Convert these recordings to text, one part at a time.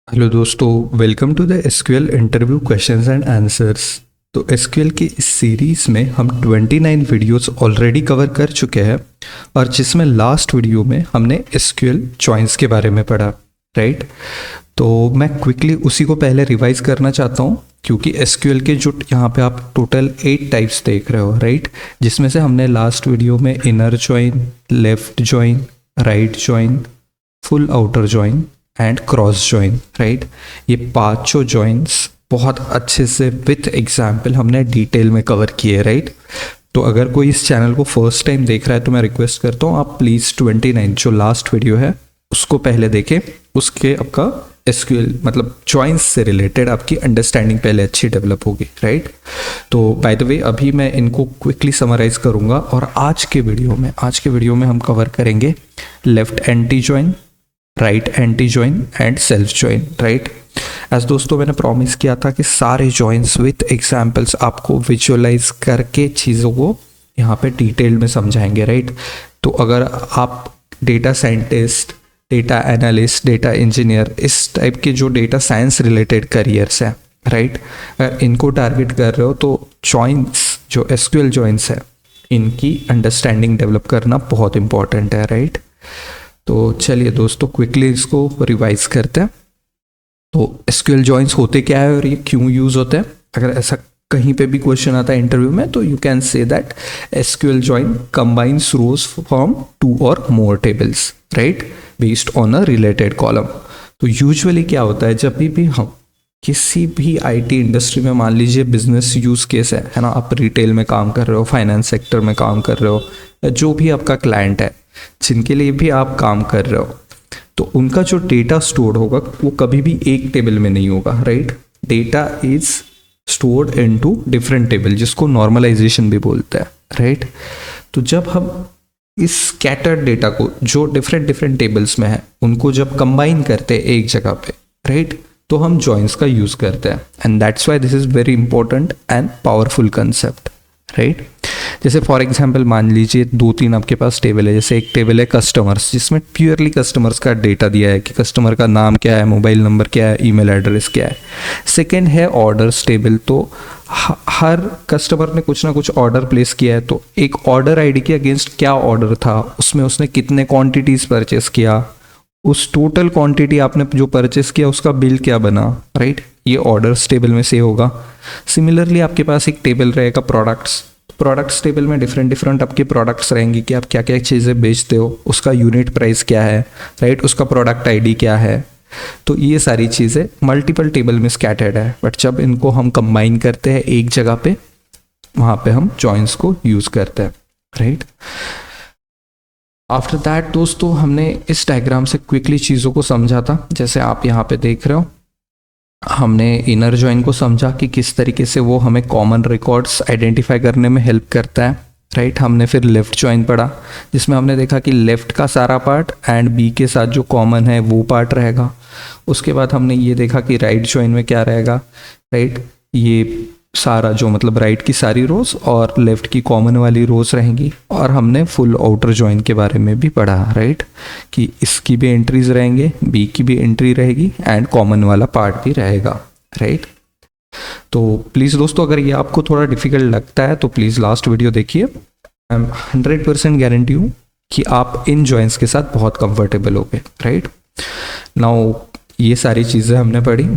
Hello दोस्तों, welcome to the SQL interview questions and answers. तो SQL की इस सीरीज़ में हम 29 वीडियोस ऑलरेडी कवर कर चुके हैं और जिसमें लास्ट वीडियो में हमने एसक्यूएल जॉइंस के बारे में पढ़ा, राइट। तो मैं क्विकली उसी को पहले रिवाइज करना चाहता हूँ क्योंकि एसक्यूएल के जो यहाँ पे आप टोटल 8 टाइप्स देख रहे हो, राइट। जिसमें से हमने लास्ट वीडियो में inner join, left join, right join, full outer join and cross join, right. ये पांचों जॉइंस बहुत अच्छे से विथ एग्जाम्पल हमने डिटेल में कवर किए, राइट। तो अगर कोई इस चैनल को फर्स्ट टाइम देख रहा है तो मैं रिक्वेस्ट करता हूँ आप प्लीज़ 29 जो लास्ट वीडियो है उसको पहले देखें। उसके आपका एसक्यूएल मतलब जॉइंस से रिलेटेड आपकी अंडरस्टैंडिंग पहले अच्छी डेवलप होगी, राइट। तो बाय द वे अभी मैं इनको क्विकली समराइज करूँगा और आज के वीडियो में हम कवर करेंगे left anti join, right anti join and self join, right. As दोस्तों मैंने प्रॉमिस किया था कि सारे जॉइंस विथ एग्जाम्पल्स आपको विजुअलाइज करके चीज़ों को यहाँ पे डिटेल में समझाएंगे, राइट। तो अगर आप data scientist, data analyst, data engineer, इस टाइप के जो डेटा साइंस रिलेटेड करियर्स हैं, राइट, अगर इनको टारगेट कर रहे हो तो जॉइंस जो एसक्यूएल जॉइंस है इनकी अंडरस्टैंडिंग डेवलप करना बहुत इंपॉर्टेंट है, राइट। तो चलिए दोस्तों क्विकली इसको रिवाइज करते हैं। तो एसक्यूएल जॉइंस होते क्या है और ये क्यों यूज होते हैं। अगर ऐसा कहीं पे भी क्वेश्चन आता है इंटरव्यू में तो you can say that SQL join combines rows from 2 और more tables, right, based on a related column. तो यूजुअली क्या होता है जब भी हम किसी भी आईटी इंडस्ट्री में मान लीजिए बिजनेस यूज केस है ना, आप रिटेल में काम कर रहे हो, फाइनेंस सेक्टर में काम कर रहे हो, जो भी आपका क्लाइंट है जिनके लिए भी आप काम कर रहे हो, तो उनका जो डेटा स्टोर होगा वो कभी भी एक टेबल में नहीं होगा, right. Data is stored into different table जिसको नॉर्मलाइजेशन भी बोलते हैं, राइट। तो जब हम इस स्कैटर्ड डेटा को जो डिफरेंट टेबल्स में है उनको जब कंबाइन करते हैं एक जगह पे, राइट, तो हम जॉइंस का यूज करते हैं and that's why this is very important and powerful concept, right. जैसे फॉर एग्जांपल मान लीजिए 2-3 आपके पास टेबल है। जैसे एक टेबल है कस्टमर्स जिसमें प्योरली कस्टमर्स का डेटा दिया है कि कस्टमर का नाम क्या है, मोबाइल नंबर क्या है, ईमेल एड्रेस क्या है। सेकंड है ऑर्डर्स टेबल, तो हर कस्टमर ने कुछ ना कुछ ऑर्डर प्लेस किया है तो एक ऑर्डर आईडी के अगेंस्ट क्या ऑर्डर था, उसमें उसने कितने क्वांटिटीज परचेस किया, उस टोटल क्वांटिटी आपने जो परचेस किया उसका बिल क्या बना, राइट, ये ऑर्डर्स टेबल में से होगा। सिमिलरली आपके पास एक टेबल रहेगा प्रोडक्ट्स टेबल में डिफरेंट आपके प्रोडक्ट्स रहेंगे कि आप क्या क्या चीज़ें बेचते हो, उसका यूनिट प्राइस क्या है, राइट, उसका प्रोडक्ट आईडी क्या है। तो ये सारी चीज़ें मल्टीपल टेबल में स्कैटर्ड है, बट जब इनको हम कंबाइन करते हैं एक जगह पे वहाँ पे हम जॉइंस को यूज़ करते हैं, राइट। आफ्टर दैट दोस्तों हमने इस डायग्राम से क्विकली चीज़ों को समझा था। जैसे आप यहाँ पे देख रहे हो हमने इनर जॉइन को समझा कि किस तरीके से वो हमें कॉमन रिकॉर्ड्स आइडेंटिफाई करने में हेल्प करता है, राइट। हमने फिर लेफ्ट जॉइन पढ़ा जिसमें हमने देखा कि लेफ्ट का सारा पार्ट एंड बी के साथ जो कॉमन है वो पार्ट रहेगा। उसके बाद हमने ये देखा कि राइट जॉइन में क्या रहेगा, राइट, ये सारा जो मतलब राइट की सारी रोज और लेफ्ट की कॉमन वाली रोज रहेंगी। और हमने फुल आउटर जॉइन के बारे में भी पढ़ा, राइट, कि इसकी भी एंट्रीज रहेंगे, बी की भी एंट्री रहेगी एंड कॉमन वाला पार्ट भी रहेगा, राइट। तो प्लीज़ दोस्तों अगर ये आपको थोड़ा डिफिकल्ट लगता है तो प्लीज़ लास्ट वीडियो देखिए। आई एम 100% गारंटी हूँ कि आप इन जॉइंस के साथ बहुत कंफर्टेबल होगे, राइट। नाउ ये सारी चीज़ें हमने पढ़ी।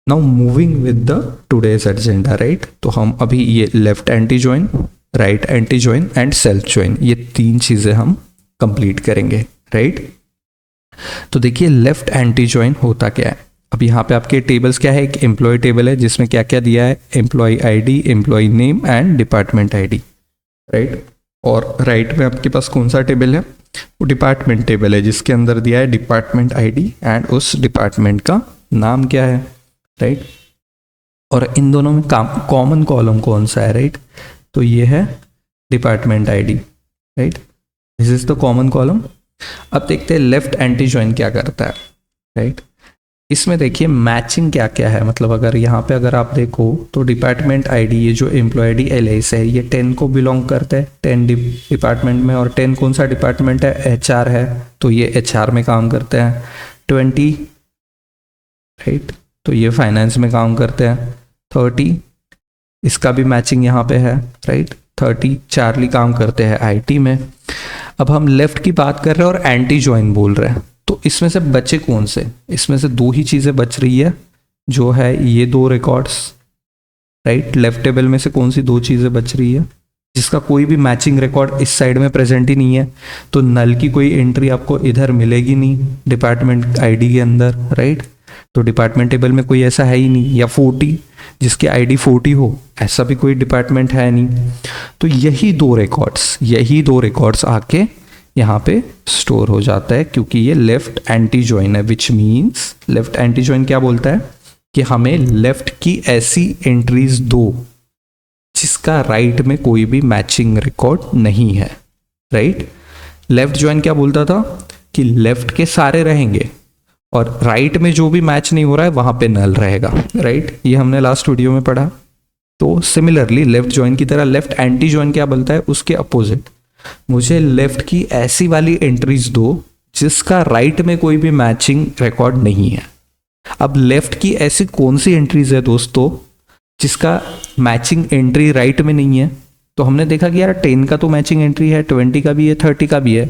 Now moving with the today's agenda, right. तो हम अभी ये left anti join, right anti join and self join ये 3 चीज़ें हम कंप्लीट करेंगे, राइट। तो देखिए लेफ्ट एंटी जॉइन होता क्या है। अब यहाँ पे आपके टेबल्स क्या है, एक एम्प्लॉय टेबल है जिसमें क्या क्या दिया है, employee ID, employee name and department ID, right. और राइट में आपके पास कौन सा टेबल है, वो डिपार्टमेंट टेबल है जिसके अंदर दिया है डिपार्टमेंट आईडी एंड उस डिपार्टमेंट का नाम क्या है, राइट। और इन दोनों में कॉमन कॉलम कौन सा है, राइट, तो ये है department ID, right, this is the common column. अब देखते हैं लेफ्ट एंटी जॉइन क्या करता है, राइट। इसमें देखिए मैचिंग क्या क्या है, मतलब अगर यहाँ पे अगर आप देखो तो डिपार्टमेंट आईडी ये जो एम्प्लॉय आईडी LS है ये 10 को बिलोंग करता है, 10 डिपार्टमेंट में। और 10 कौन सा डिपार्टमेंट है, HR है, तो ये HR में काम करते हैं। 20, राइट, तो ये फाइनेंस में काम करते हैं। 30, इसका भी मैचिंग यहाँ पे है, राइट। 30 चार्ली काम करते हैं आईटी में। अब हम लेफ्ट की बात कर रहे हैं और एंटी ज्वाइन बोल रहे हैं, तो इसमें से बचे कौन से? इसमें से दो ही चीज़ें बच रही है, जो है ये दो रिकॉर्ड्स, राइट। लेफ्ट टेबल में से कौन सी दो चीज़ें बच रही है जिसका कोई भी मैचिंग रिकॉर्ड इस साइड में प्रेजेंट ही नहीं है? तो नल की कोई एंट्री आपको इधर मिलेगी नहीं डिपार्टमेंट आईडी के अंदर, राइट। तो डिपार्टमेंट टेबल में कोई ऐसा है ही नहीं। या 40 जिसकी आईडी 40 हो, ऐसा भी कोई डिपार्टमेंट है नहीं। तो यही दो रिकॉर्ड्स आके यहाँ पे स्टोर हो जाता है, क्योंकि ये लेफ्ट एंटी ज्वाइन है। Which means left anti join क्या बोलता है कि हमें लेफ्ट की ऐसी एंट्रीज दो जिसका राइट में कोई भी मैचिंग रिकॉर्ड नहीं है, राइट। लेफ्ट ज्वाइन क्या बोलता था कि लेफ्ट के सारे रहेंगे और राइट में जो भी मैच नहीं हो रहा है वहां पे नल रहेगा, राइट। ये हमने लास्ट वीडियो में पढ़ा। तो सिमिलरली लेफ्ट ज्वाइन की तरह लेफ्ट एंटी ज्वाइन क्या बोलता है, उसके अपोजिट, मुझे लेफ्ट की ऐसी वाली एंट्रीज दो जिसका राइट में कोई भी मैचिंग रिकॉर्ड नहीं है। अब लेफ्ट की ऐसी कौन सी एंट्रीज है दोस्तों जिसका मैचिंग एंट्री राइट में नहीं है? तो हमने देखा कि यार 10 का तो मैचिंग एंट्री है, 20 का भी है, 30 का भी है,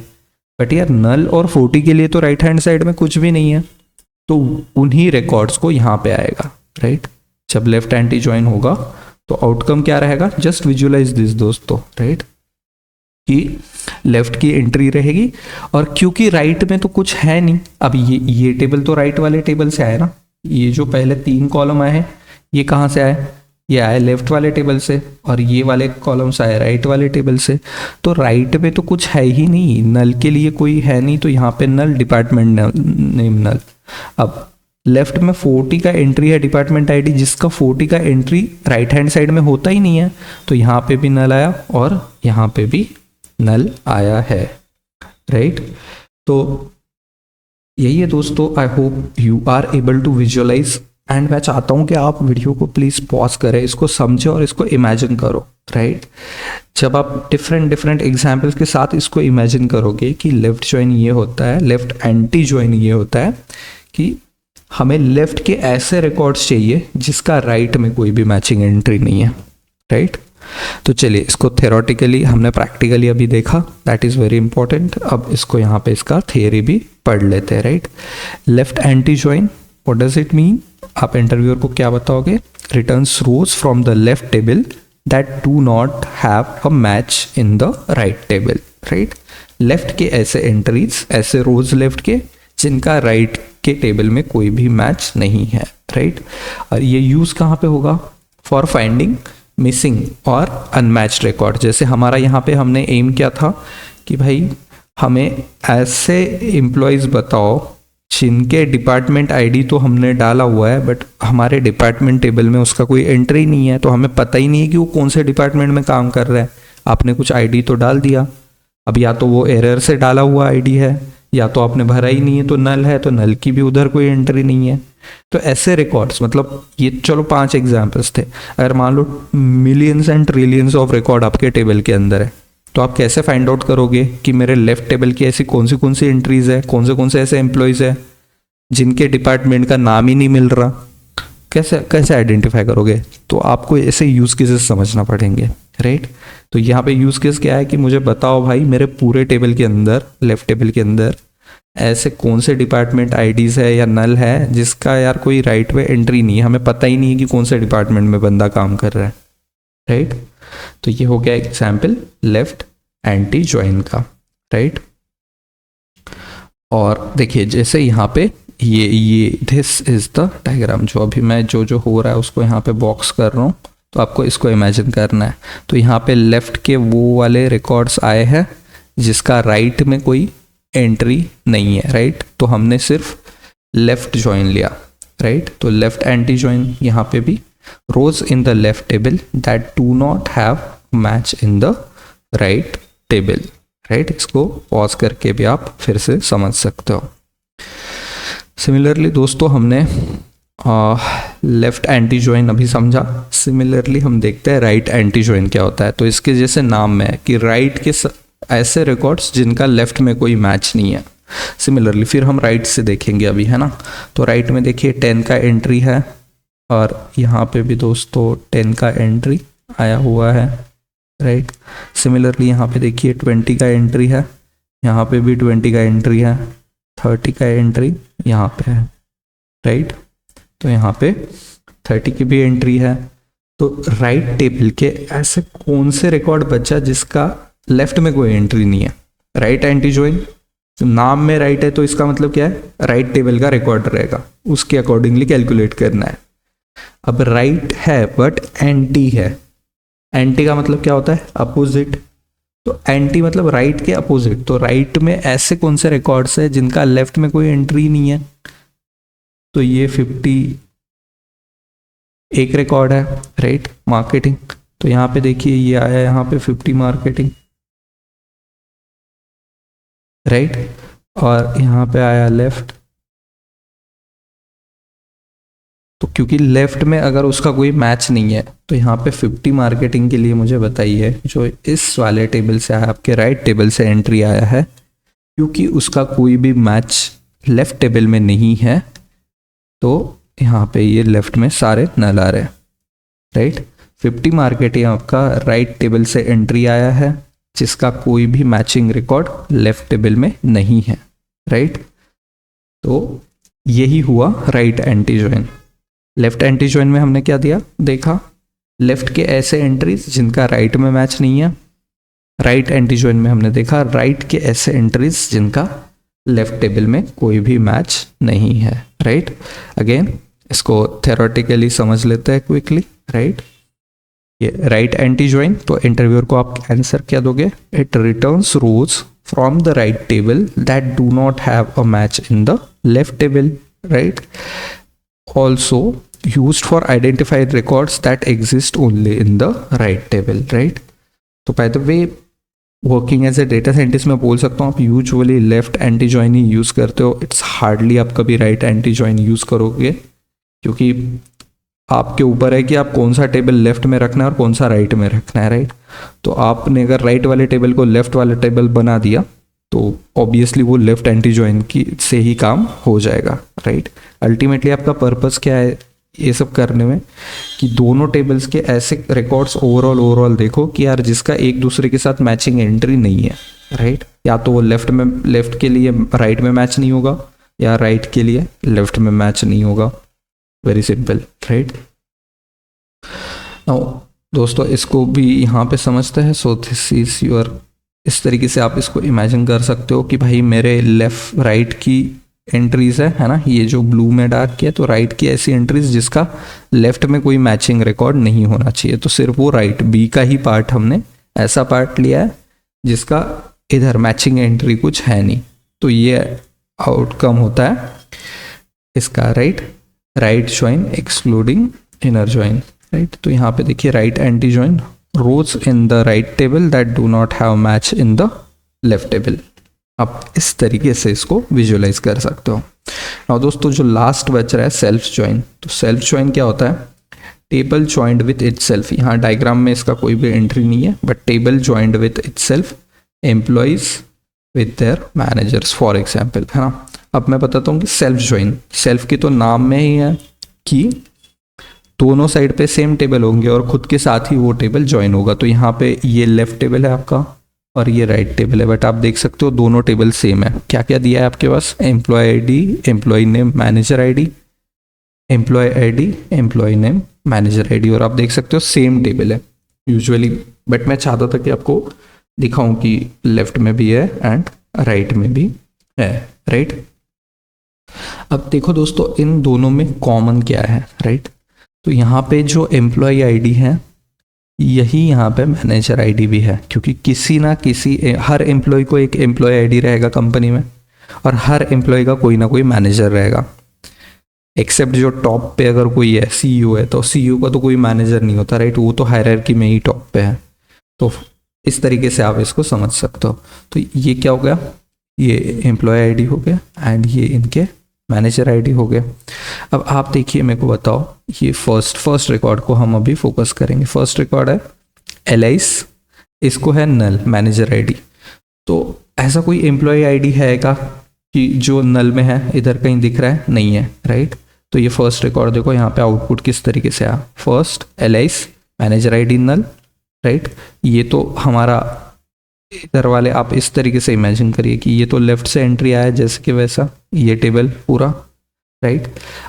बट यार नल और 40 के लिए तो राइट हैंड साइड में कुछ भी नहीं है। तो उन्हीं रिकॉर्ड्स को यहाँ पे आएगा, राइट। जब लेफ्ट एंटी ज्वाइन होगा तो आउटकम क्या रहेगा? जस्ट विजुअलाइज दिस दोस्तों, राइट, कि लेफ्ट की एंट्री रहेगी और क्योंकि राइट में तो कुछ है नहीं। अब ये टेबल तो राइट वाले टेबल से आए ना, ये जो पहले 3 कॉलम आए हैं ये कहाँ से आए? ये आए लेफ्ट वाले टेबल से, और ये वाले कॉलम्स आए राइट वाले टेबल से। तो राइट में तो कुछ है ही नहीं, नल के लिए कोई है नहीं, तो यहाँ पे नल, डिपार्टमेंट नेम नल। अब लेफ्ट में 40 का एंट्री है डिपार्टमेंट आईडी, जिसका 40 का एंट्री राइट हैंड साइड में होता ही नहीं है, तो यहाँ पे भी नल आया और यहाँ पे भी नल आया है, राइट। तो यही है दोस्तों। I hope you are able to visualise, and मैं चाहता हूँ कि आप वीडियो को प्लीज़ पॉज करें, इसको समझें और इसको इमेजिन करो, राइट। जब आप डिफरेंट एग्जाम्पल्स के साथ इसको इमेजिन करोगे कि लेफ्ट ज्वाइन ये होता है, लेफ्ट एंटी ज्वाइन ये होता है कि हमें लेफ्ट के ऐसे रिकॉर्ड्स चाहिए जिसका राइट में कोई भी मैचिंग एंट्री नहीं है, राइट। तो चलिए इसको थेरोटिकली हमने प्रैक्टिकली अभी देखा, दैट इज़ वेरी इंपॉर्टेंट। अब इसको यहाँ पे इसका थियरी भी पढ़ लेते हैं, right. Left anti join, what does it mean? आप इंटरव्यूअर को क्या बताओगे? Returns rows from the left table that do not have a match in the right table, right. Left के ऐसे एंट्रीज, ऐसे रोज लेफ्ट के जिनका राइट के टेबल में कोई भी मैच नहीं है, राइट। और ये यूज कहाँ पे होगा? फॉर फाइंडिंग मिसिंग और अनमैच्ड रिकॉर्ड। जैसे हमारा यहाँ पे हमने एम किया था कि भाई हमें ऐसे एम्प्लॉयज़ बताओ जिनके डिपार्टमेंट आईडी तो हमने डाला हुआ है बट हमारे डिपार्टमेंट टेबल में उसका कोई एंट्री नहीं है, तो हमें पता ही नहीं है कि वो कौन से डिपार्टमेंट में काम कर रहा है। आपने कुछ आईडी तो डाल दिया, अब या तो वो एरर से डाला हुआ आईडी है या तो आपने भरा ही नहीं है तो नल है, तो नल की भी उधर कोई एंट्री नहीं है। तो ऐसे रिकॉर्ड्स, मतलब ये चलो 5 एग्जाम्पल्स थे। अगर मान लो millions and trillions of record आपके टेबल के अंदर है, तो आप कैसे फाइंड आउट करोगे कि मेरे लेफ्ट टेबल की ऐसी कौन सी एंट्रीज है, कौन से ऐसे एम्प्लॉयज़ है जिनके डिपार्टमेंट का नाम ही नहीं मिल रहा? कैसे आइडेंटिफाई करोगे? तो आपको ऐसे यूज़ केसेस समझना पड़ेंगे, राइट। तो यहाँ पे यूज़ केस क्या है कि मुझे बताओ भाई मेरे पूरे टेबल के अंदर, लेफ्ट टेबल के अंदर ऐसे कौन से डिपार्टमेंट आईडीज़ है या नल है जिसका यार कोई राइट में एंट्री नहीं है, हमें पता ही नहीं है कि कौन से डिपार्टमेंट में बंदा काम कर रहा है, राइट। तो ये हो गया एग्जाम्पल लेफ्ट एंटी ज्वाइन का, राइट। और देखिए जैसे यहाँ पे ये दिस इज द डायग्राम, जो अभी मैं जो हो रहा है उसको यहाँ पे बॉक्स कर रहा हूँ, तो आपको इसको इमेजिन करना है। तो यहाँ पे लेफ्ट के वो वाले रिकॉर्ड्स आए हैं जिसका राइट में कोई एंट्री नहीं है, राइट। तो हमने सिर्फ लेफ्ट ज्वाइन लिया, राइट। तो लेफ्ट एंटी ज्वाइन यहाँ पे भी rows in the left table that do not have match in the right table, right. इसको पॉज करके भी आप फिर से समझ सकते हो। सिमिलरली दोस्तों हमने लेफ्ट एंटी ज्वाइन अभी समझा। सिमिलरली हम देखते हैं राइट एंटी ज्वाइन क्या होता है। तो इसके जैसे नाम में है कि राइट के ऐसे रिकॉर्ड्स जिनका लेफ्ट में कोई मैच नहीं है। सिमिलरली फिर हम राइट से देखेंगे अभी, है ना। तो राइट में देखिए 10 का एंट्री है और यहाँ पे भी दोस्तों 10 का एंट्री आया हुआ है, राइट। सिमिलरली यहाँ पे देखिए 20 का एंट्री है, यहाँ पे भी 20 का एंट्री है, 30 का एंट्री यहाँ पे है, राइट। तो यहाँ पे 30 की भी एंट्री है। तो राइट टेबल के ऐसे कौन से रिकॉर्ड बचा जिसका लेफ्ट में कोई एंट्री नहीं है? राइट एंटी ज्वाइन, नाम में राइट है तो इसका मतलब क्या है? राइट टेबल का रिकॉर्ड रहेगा, उसके अकॉर्डिंगली कैलकुलेट करना है। अब राइट है बट एंटी है, एंटी का मतलब क्या होता है? अपोजिट। तो एंटी मतलब राइट के अपोजिट। तो राइट में ऐसे कौन से रिकॉर्ड्स है जिनका लेफ्ट में कोई एंट्री नहीं है? तो ये 50 एक रिकॉर्ड है, राइट, मार्केटिंग। तो यहाँ पे देखिए ये आया यहाँ पे 50 मार्केटिंग, राइट। और यहाँ पे आया लेफ्ट। तो क्योंकि लेफ्ट में अगर उसका कोई मैच नहीं है तो यहाँ पे 50 मार्केटिंग के लिए मुझे बताइए जो इस वाले टेबल से आया, आपके राइट टेबल से एंट्री आया है, क्योंकि उसका कोई भी मैच लेफ्ट टेबल में नहीं है तो यहाँ पे ये लेफ्ट में सारे नल आ रहे हैं, राइट। 50 मार्केटिंग आपका राइट टेबल से एंट्री आया है जिसका कोई भी मैचिंग रिकॉर्ड लेफ्ट टेबल में नहीं है, राइट। तो यही हुआ right anti join. Left anti join में हमने क्या दिया देखा? लेफ्ट के ऐसे एंट्रीज जिनका राइट में मैच नहीं है। राइट एंटी ज्वाइन में हमने देखा राइट के ऐसे एंट्रीज जिनका लेफ्ट टेबल में कोई भी मैच नहीं है, राइट। अगेन इसको थ्योरेटिकली समझ लेते हैं क्विकली, राइट। ये राइट एंटी ज्वाइन, तो इंटरव्यूअर को आप आंसर क्या दोगे? It returns rows from the right table that do not have a match in the left table, right. Also used for identified records that exist only in the right table, right? तो by the way working as a data scientist मैं बोल सकता हूँ आप usually left anti join ही use करते हो। It's hardly आप कभी राइट एंटी ज्वाइन यूज़ करोगे, क्योंकि आपके ऊपर है कि आप कौन सा टेबल लेफ्ट में रखना है और कौन सा राइट में रखना है, राइट। तो आपने अगर राइट वाले टेबल को लेफ्ट वाले टेबल बना दिया तो ऑब्वियसली वो लेफ्ट एंटी ज्वाइन की से ही काम हो जाएगा, राइट। अल्टीमेटली आपका पर्पस क्या है ये सब करने में? कि दोनों टेबल्स के ऐसे रिकॉर्ड्स ओवरऑल देखो कि यार जिसका एक दूसरे के साथ मैचिंग एंट्री नहीं है, राइट। या तो वो लेफ्ट के लिए राइट में मैच नहीं होगा या राइट के लिए लेफ्ट में मैच नहीं होगा। Very simple, right. नाउ दोस्तों इसको भी यहाँ पे समझते हैं। सो दिस इज योर, इस तरीके से आप इसको इमेजिन कर सकते हो कि भाई मेरे लेफ्ट राइट की एंट्रीज है ना, ये जो ब्लू में डार्क किया, तो राइट की ऐसी एंट्रीज जिसका लेफ्ट में कोई मैचिंग रिकॉर्ड नहीं होना चाहिए। तो सिर्फ वो राइट बी का ही पार्ट हमने ऐसा पार्ट लिया है जिसका इधर मैचिंग एंट्री कुछ है नहीं। तो ये आउटकम होता है इसका, right join excluding inner join, right. तो यहाँ पे देखिए right anti join rows in the right table that do not have match in the left table. आप इस तरीके से इसको विजुअलाइज कर सकते हो। और दोस्तों जो लास्ट बच रहा है सेल्फ ज्वाइन। तो सेल्फ ज्वाइन क्या होता है? Table joined with itself. यहाँ डायग्राम में इसका कोई भी एंट्री नहीं है, but table joined with itself, employees with their managers for example, है ना। अब मैं बताता हूँ कि सेल्फ ज्वाइन, सेल्फ की तो नाम में ही है कि दोनों साइड पे सेम टेबल होंगे और खुद के साथ ही वो टेबल ज्वाइन होगा। तो यहाँ पे ये लेफ्ट टेबल है आपका और ये राइट टेबल है, बट आप देख सकते हो दोनों टेबल सेम है। क्या क्या दिया है आपके पास? Employee ID, employee name, manager ID, employee ID, employee name, manager ID, और आप देख सकते हो सेम टेबल है यूजुअली। बट मैं चाहता था कि आपको दिखाऊं कि लेफ्ट में भी है एंड राइट में भी है, राइट। अब देखो दोस्तों इन दोनों में कॉमन क्या है, राइट। तो यहाँ पे जो एम्प्लॉय आईडी है यही यहाँ पे मैनेजर आईडी भी है, क्योंकि किसी ना किसी हर एम्प्लॉय को एक एम्प्लॉय आईडी रहेगा कंपनी में और हर एम्प्लॉय का कोई ना कोई मैनेजर रहेगा, एक्सेप्ट जो टॉप पे अगर कोई है सीईओ है, तो सीईओ का तो कोई मैनेजर नहीं होता, राइट। वो तो हायरार्की में ही टॉप पे है। तो इस तरीके से आप इसको समझ सकते हो। तो ये क्या हो गया? ये एम्प्लॉय आईडी हो गया एंड ये इनके मैनेजर आईडी हो गया। अब आप देखिए मेरे को बताओ, ये फर्स्ट रिकॉर्ड को हम अभी फोकस करेंगे। फर्स्ट रिकॉर्ड है एलाइस, इसको है नल मैनेजर आईडी। तो ऐसा कोई एम्प्लॉय आईडी है क्या कि जो नल में है इधर कहीं दिख रहा है, नहीं है, राइट। तो ये फर्स्ट रिकॉर्ड देखो यहाँ पे आउटपुट किस तरीके से आया, फर्स्ट एलाइस मैनेजर आईडी नल, राइट। ये तो हमारा इधर वाले आप इस तरीके से इमेजिन करिए कि ये तो लेफ्ट से एंट्री आया जैसे कि वैसा, ये टेबल पूरा, राइट।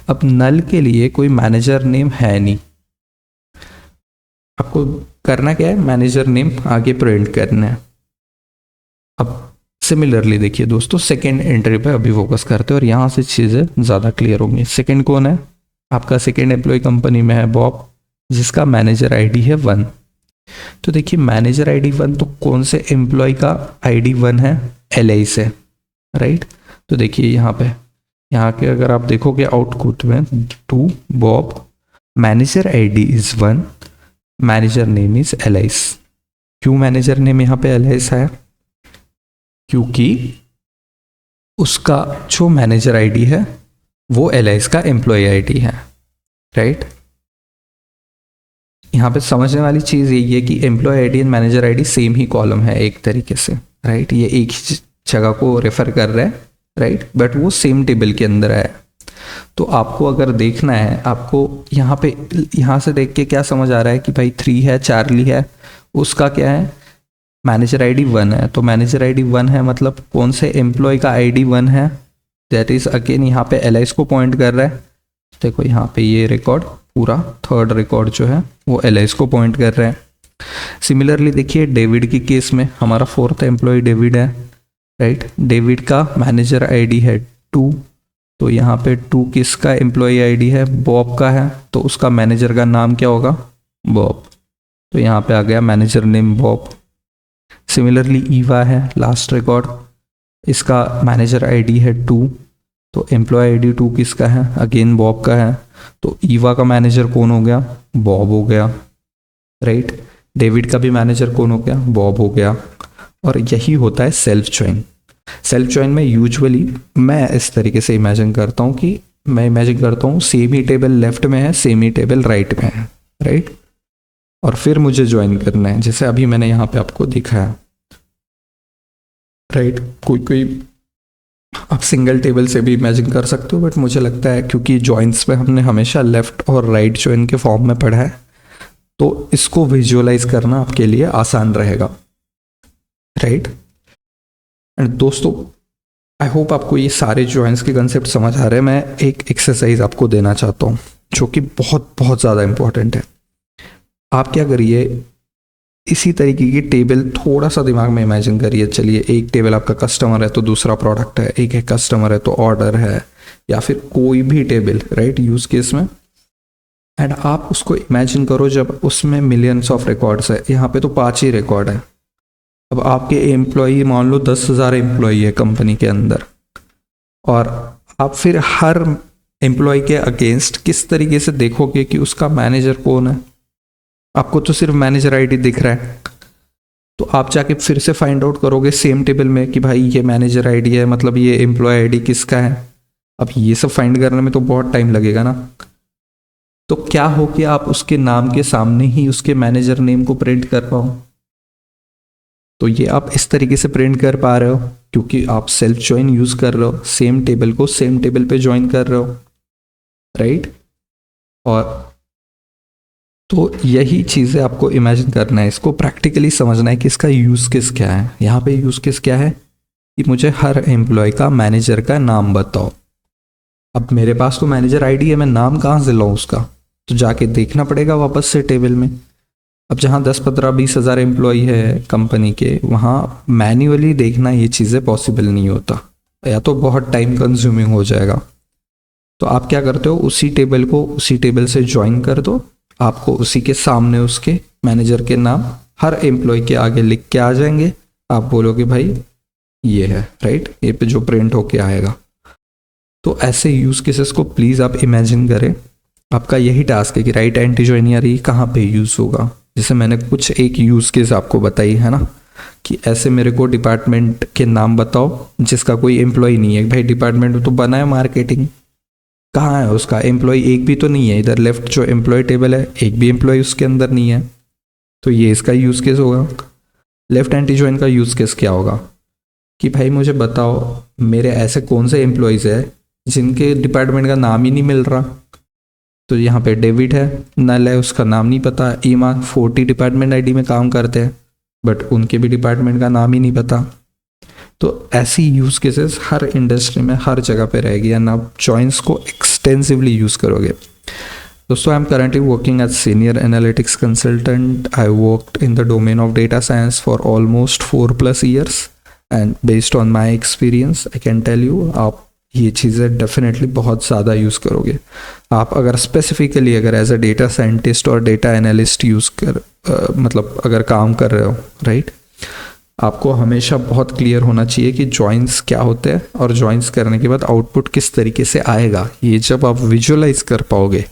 अब नल के लिए कोई मैनेजर नेम है नहीं, आपको करना क्या है, मैनेजर नेम आगे प्रिंट करना है। अब सिमिलरली देखिए दोस्तों, सेकेंड एंट्री पे अभी फोकस करते हैं और यहाँ से चीज़ें ज़्यादा क्लियर होंगी। सेकेंड कौन है, आपका सेकेंड एम्प्लॉय कंपनी में है बॉब, जिसका मैनेजर आईडी है 1। तो देखिए मैनेजर आईडी 1, तो कौन से एम्प्लॉय का आईडी 1 है, एल से, राइट। तो देखिए यहाँ के अगर आप देखोगे आउटपुट में 2 Bob, manager ID is 1, manager name is alias. क्यों मैनेजर नेम यहाँ पे एलाइस है, क्योंकि उसका जो मैनेजर आईडी है वो एलाइस का एम्प्लॉय आईडी है, राइट। यहाँ पे समझने वाली चीज़ यही है कि employee ID and manager ID same ही कॉलम है एक तरीके से, राइट। ये एक ही जगह को रेफर कर रहा है, राइट, बट वो सेम टेबल के अंदर है। तो आपको अगर देखना है, आपको यहाँ से देख के क्या समझ आ रहा है कि भाई 3 है, चार्ली है, उसका क्या है, मैनेजर आईडी 1 है। तो मैनेजर आईडी 1 है मतलब कौन से एम्प्लॉय का आईडी 1 है, दैट इज अगेन यहाँ पे एलाइस को पॉइंट कर रहा है। देखो यहाँ पे ये रिकॉर्ड पूरा थर्ड रिकॉर्ड जो है वो एलाइस को पॉइंट कर रहा है। सिमिलरली देखिए डेविड की केस में हमारा फोर्थ एम्प्लॉय डेविड है, राइट। डेविड का मैनेजर आईडी है 2, तो यहाँ पे 2 किसका एम्प्लॉय आईडी है, बॉब का है, तो उसका मैनेजर का नाम क्या होगा, बॉब। तो यहाँ पे आ गया manager name Bob. Similarly Eva है लास्ट रिकॉर्ड, इसका मैनेजर आईडी है 2, तो एम्प्लॉय आईडी 2 किसका है, अगेन बॉब का है, तो ईवा का मैनेजर कौन हो गया, बॉब हो गया, राइट। डेविड का भी मैनेजर कौन हो गया, बॉब हो गया। और यही होता है सेल्फ ज्वाइन। सेल्फ ज्वाइन में यूजुअली मैं इस तरीके से इमेजिन करता हूँ कि सेम ही टेबल लेफ्ट में है, सेम ही टेबल राइट में है, राइट। और फिर मुझे ज्वाइन करना है, जैसे अभी मैंने यहाँ पे आपको दिखाया, राइट। कोई आप सिंगल टेबल से भी इमेजिन कर सकते हो, बट मुझे लगता है क्योंकि जॉइंट्स में हमने हमेशा लेफ्ट और राइट ज्वाइन के फॉर्म में पढ़ा है, तो इसको विजुअलाइज करना आपके लिए आसान रहेगा, राइट। एंड दोस्तों आई होप आपको ये सारे जॉइंट्स के कंसेप्ट समझ आ रहे हैं। मैं एक एक्सरसाइज आपको देना चाहता हूँ जो कि बहुत बहुत ज़्यादा इंपॉर्टेंट है। आप क्या करिए, इसी तरीके की टेबल थोड़ा सा दिमाग में इमेजिन करिए। चलिए एक टेबल आपका कस्टमर है तो दूसरा प्रोडक्ट है, एक है कस्टमर है तो ऑर्डर है, या फिर कोई भी टेबल, राइट, यूज केस में। एंड आप उसको इमेजिन करो जब उसमें मिलियंस ऑफ रिकॉर्ड्स है, यहाँ पे तो 5 ही रिकॉर्ड है। अब आपके एम्प्लॉई मान लो 10,000 एम्प्लॉई है कंपनी के अंदर, और आप फिर हर एम्प्लॉय के अगेंस्ट किस तरीके से देखोगे कि उसका मैनेजर कौन है। आपको तो सिर्फ मैनेजर आईडी दिख रहा है, तो आप जाके फिर से फाइंड आउट करोगे सेम टेबल में कि भाई ये मैनेजर आईडी है, मतलब ये एम्प्लॉय आईडी किसका है। अब ये सब फाइंड करने में तो बहुत टाइम लगेगा ना। तो क्या हो कि आप उसके नाम के सामने ही उसके मैनेजर नेम को प्रिंट कर पाओ। तो ये आप इस तरीके से प्रिंट कर पा रहे हो क्योंकि आप सेल्फ ज्वाइन यूज कर रहे हो, सेम टेबल को सेम टेबल पे ज्वाइन कर रहे हो, राइट। और तो यही चीज़ें आपको इमेजिन करना है, इसको प्रैक्टिकली समझना है कि इसका यूज़ केस क्या है। यहाँ पे यूज़ केस क्या है कि मुझे हर एम्प्लॉय का मैनेजर का नाम बताओ। अब मेरे पास तो मैनेजर आईडी है, मैं नाम कहाँ से लाऊँ उसका, तो जाके देखना पड़ेगा वापस से टेबल में। अब जहाँ 10, 15, 20 हज़ार एम्प्लॉय है कंपनी के, वहाँ मैन्युअली देखना ये चीज़ें पॉसिबल नहीं होता, या तो बहुत टाइम कंज्यूमिंग हो जाएगा। तो आप क्या करते हो, उसी टेबल को उसी टेबल से ज्वाइन कर दो, आपको उसी के सामने उसके मैनेजर के नाम हर एम्प्लॉय के आगे लिख के आ जाएंगे। आप बोलोगे भाई ये है, राइट, ये पे जो प्रिंट होके आएगा। तो ऐसे यूज केसेस को प्लीज आप इमेजिन करें। आपका यही टास्क है कि राइट एंटी ज्वाइन यार ये कहाँ पे यूज होगा। जैसे मैंने कुछ एक यूज केस आपको बताई है ना, कि ऐसे मेरे को डिपार्टमेंट के नाम बताओ जिसका कोई एम्प्लॉय नहीं है। भाई डिपार्टमेंट तो बना है मार्केटिंग, कहाँ है उसका एम्प्लॉय, एक भी तो नहीं है। इधर लेफ्ट जो एम्प्लॉय टेबल है एक भी एम्प्लॉय उसके अंदर नहीं है, तो ये इसका यूज केस होगा। लेफ्ट एंटी ज्वाइन का यूज केस क्या होगा, कि भाई मुझे बताओ मेरे ऐसे कौन से एम्प्लॉयज़ है जिनके डिपार्टमेंट का नाम ही नहीं मिल रहा। तो यहाँ पे डेविड है, नल है, उसका नाम नहीं पता। ईमान 40 डिपार्टमेंट आईडी में काम करते हैं बट उनके भी डिपार्टमेंट का नाम ही नहीं पता। तो ऐसी यूज़ केसेस हर इंडस्ट्री में हर जगह पे रहेगी एंड आप जॉइंस को एक्सटेंसिवली यूज़ करोगे। दोस्तों, I am currently working as senior analytics consultant. I worked in the domain of data science for almost 4+ years and based on my experience I can tell you आप ये चीज़ें definitely बहुत ज़्यादा use करोगे। आप अगर स्पेसिफिकली अगर as a data scientist और डेटा एनालिस्ट मतलब अगर काम कर रहे हो, राइट, आपको हमेशा बहुत क्लियर होना चाहिए कि जॉइंस क्या होते हैं और जॉइंस करने के बाद आउटपुट किस तरीके से आएगा। ये जब आप विजुअलाइज कर पाओगे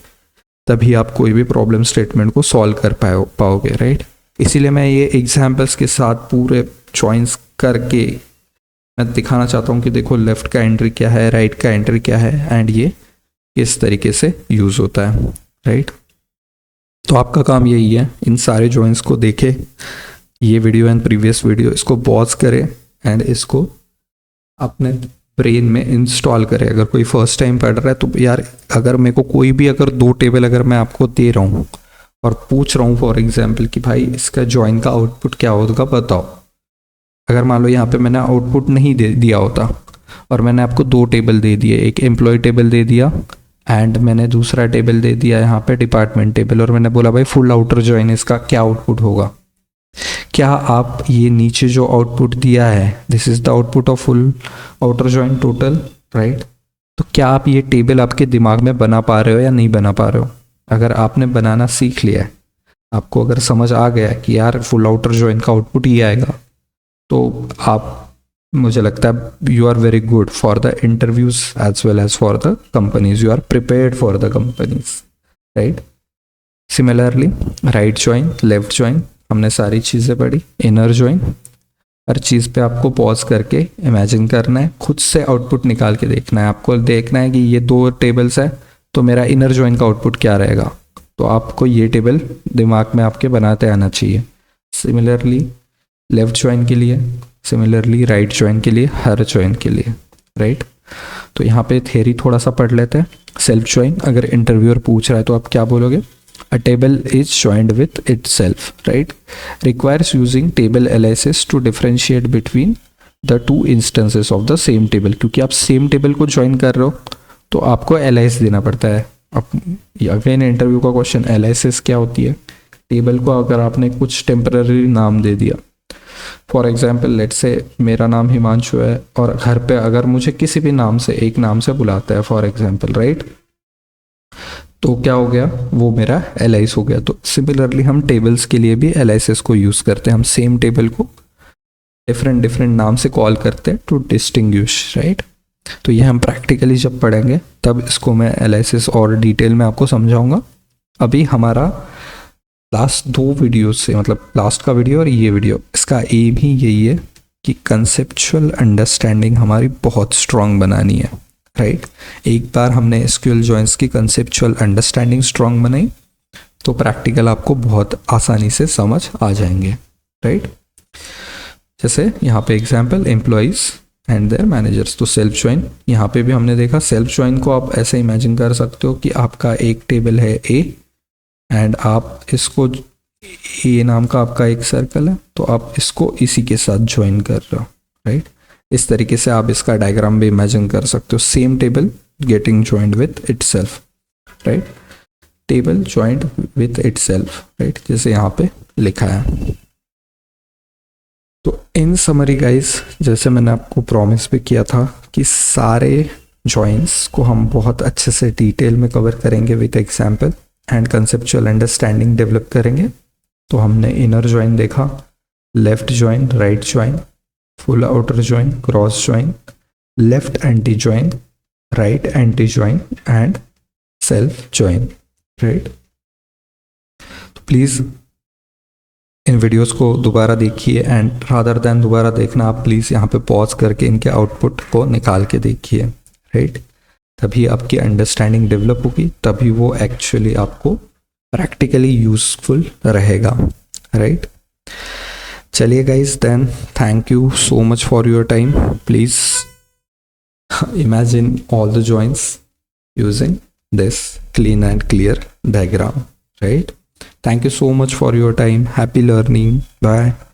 तभी आप कोई भी प्रॉब्लम स्टेटमेंट को सॉल्व कर पाओगे, राइट। इसीलिए मैं ये एग्जाम्पल्स के साथ पूरे जॉइंस करके मैं दिखाना चाहता हूँ कि देखो लेफ्ट का एंट्री क्या है, राइट का एंट्री क्या है एंड ये किस तरीके से यूज़ होता है, राइट। तो आपका काम यही है, इन सारे जॉइंस को देखे, ये वीडियो एंड प्रीवियस वीडियो इसको पॉज करें एंड इसको अपने ब्रेन में इंस्टॉल करें। अगर कोई फर्स्ट टाइम पढ़ रहा है तो यार अगर मेरे को कोई भी अगर 2 टेबल अगर मैं आपको दे रहा हूँ और पूछ रहा हूँ फॉर एग्जांपल कि भाई इसका जॉइन का आउटपुट क्या होगा बताओ, अगर मान लो यहाँ पे मैंने आउटपुट नहीं दिया होता और मैंने आपको 2 टेबल दे दिए, एक एम्प्लॉय टेबल दे दिया एंड मैंने दूसरा टेबल दे दिया यहाँ पे डिपार्टमेंट टेबल, और मैंने बोला भाई फुल आउटर जॉइन इसका क्या आउटपुट होगा, क्या आप ये नीचे जो आउटपुट दिया है this is the output of full outer join total, right. तो क्या आप ये टेबल आपके दिमाग में बना पा रहे हो या नहीं बना पा रहे हो। अगर आपने बनाना सीख लिया है, आपको अगर समझ आ गया कि यार फुल आउटर जॉइन का आउटपुट ये आएगा, तो आप, मुझे लगता है you are very good for the interviews as well as for the companies, you are prepared for the companies, right. Similarly right join, left join हमने सारी चीज़ें पढ़ी। इनर जॉइन, हर चीज़ पे आपको पॉज करके इमेजिन करना है, खुद से आउटपुट निकाल के देखना है। आपको देखना है कि ये 2 टेबल्स है तो मेरा इनर जॉइन का आउटपुट क्या रहेगा, तो आपको ये टेबल दिमाग में आपके बनाते आना चाहिए। सिमिलरली लेफ्ट जॉइन के लिए, सिमिलरली राइट जॉइन के लिए, हर जॉइन के लिए, राइट। तो यहाँ पे थ्योरी थोड़ा सा पढ़ लेते हैं। सेल्फ जॉइन, अगर इंटरव्यूअर पूछ रहा है तो आप क्या बोलोगे, A table is joined with itself, right? Requires using table analysis to differentiate between the 2 instances of the same table. क्योंकि आप सेम टेबल को ज्वाइन कर रहे हो तो आपको एलाइस देना पड़ता है। अब अगेन इंटरव्यू का क्वेश्चन, एलाइसिस क्या होती है। टेबल को अगर आपने कुछ टेम्पररी नाम दे दिया, फॉर एग्जाम्पल लेट्स से मेरा नाम हिमांशु है और घर पे अगर मुझे किसी भी नाम से, एक नाम से बुलाता है फॉर एग्जाम्पल, राइट, तो क्या हो गया, वो मेरा एलाइस हो गया। तो सिमिलरली हम टेबल्स के लिए भी एलाइसिस को यूज़ करते हैं। हम सेम टेबल को डिफरेंट डिफरेंट नाम से कॉल करते हैं टू डिस्टिंग्विश, राइट। तो ये हम प्रैक्टिकली जब पढ़ेंगे तब इसको मैं एलाइसिस और डिटेल में आपको समझाऊंगा। अभी हमारा लास्ट 2 वीडियो से, मतलब लास्ट का वीडियो और ये वीडियो, इसका एम ही यही है कि कंसेप्चुअल अंडरस्टैंडिंग हमारी बहुत स्ट्रांग बनानी है, राइट। एक बार हमने एसक्यूएल जॉइंस की कंसेप्चुअल अंडरस्टैंडिंग स्ट्रांग बनाई तो प्रैक्टिकल आपको बहुत आसानी से समझ आ जाएंगे, राइट। जैसे यहाँ पे example employees and their managers, तो सेल्फ जॉइन यहाँ पे भी हमने देखा। सेल्फ जॉइन को आप ऐसे इमेजिन कर सकते हो कि आपका एक टेबल है ए एंड आप इसको, ए नाम का आपका एक सर्कल है तो आप इसको इसी के साथ ज्वाइन कर रहे हो, राइट। इस तरीके से आप इसका डायग्राम भी इमेजिन कर सकते हो। Same table getting joined with itself, right, table joined with itself, right, जैसे यहाँ पे लिखा है। तो इन समरी गाइस, जैसे मैंने आपको प्रॉमिस भी किया था कि सारे जॉइंट्स को हम बहुत अच्छे से डिटेल में कवर करेंगे with example and conceptual understanding develop करेंगे। तो हमने इनर जॉइन देखा, left join, right join, full outer join, cross join, left anti join, right anti join and self join, right. तो प्लीज़ इन वीडियोस को दोबारा देखिए and rather than दोबारा देखना, आप प्लीज़ यहाँ पे पॉज करके इनके आउटपुट को निकाल के देखिए, राइट। तभी आपकी अंडरस्टैंडिंग डेवलप होगी, तभी वो एक्चुअली आपको प्रैक्टिकली यूजफुल रहेगा, राइट। चलिए guys, then thank you so much for your time. Please imagine all the joints using this clean and clear diagram, right? Thank you so much for your time. Happy learning. Bye.